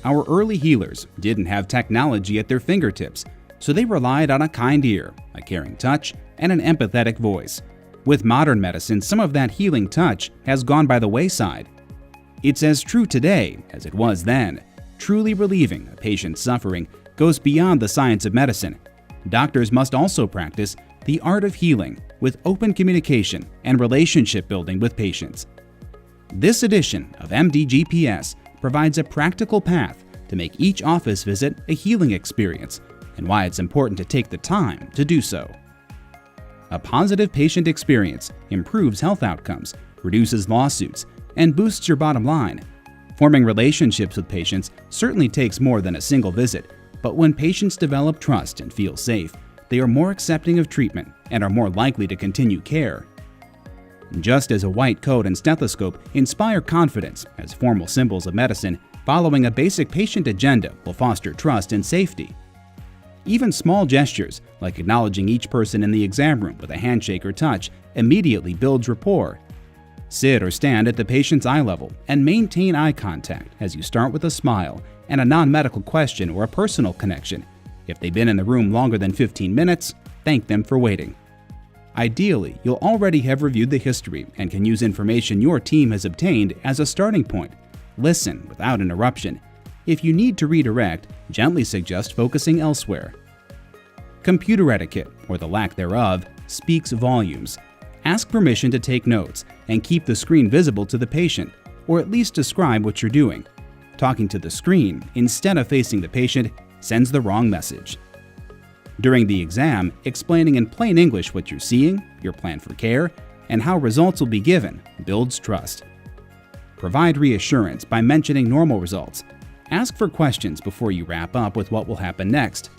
Our early healers didn't have technology at their fingertips, so they relied on a kind ear, a caring touch, and an empathetic voice. With modern medicine, some of that healing touch has gone by the wayside. It's as true today as it was then. Truly relieving a patient's suffering goes beyond the science of medicine. Doctors must also practice the art of healing with open communication and relationship building with patients. This edition of MDGPS provides a practical path to make each office visit a healing experience and why it's important to take the time to do so. A positive patient experience improves health outcomes, reduces lawsuits, and boosts your bottom line. Forming relationships with patients certainly takes more than a single visit, but when patients develop trust and feel safe, they are more accepting of treatment and are more likely to continue care. Just as a white coat and stethoscope inspire confidence as formal symbols of medicine, following a basic patient agenda will foster trust and safety. Even small gestures, like acknowledging each person in the exam room with a handshake or touch, immediately builds rapport. Sit or stand at the patient's eye level and maintain eye contact as you start with a smile and a non-medical question or a personal connection. If they've been in the room longer than 15 minutes, thank them for waiting. Ideally, you'll already have reviewed the history and can use information your team has obtained as a starting point. Listen without interruption. If you need to redirect, gently suggest focusing elsewhere. Computer etiquette, or the lack thereof, speaks volumes. Ask permission to take notes and keep the screen visible to the patient, or at least describe what you're doing. Talking to the screen instead of facing the patient sends the wrong message. During the exam, explaining in plain English what you're seeing, your plan for care, and how results will be given builds trust. Provide reassurance by mentioning normal results. Ask for questions before you wrap up with what will happen next.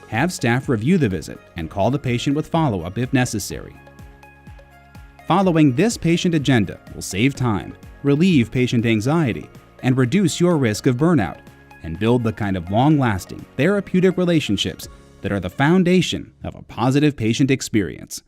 Have staff review the visit and call the patient with follow-up if necessary. Following this patient agenda will save time, relieve patient anxiety, and reduce your risk of burnout, and build the kind of long-lasting, therapeutic relationships that are the foundation of a positive patient experience.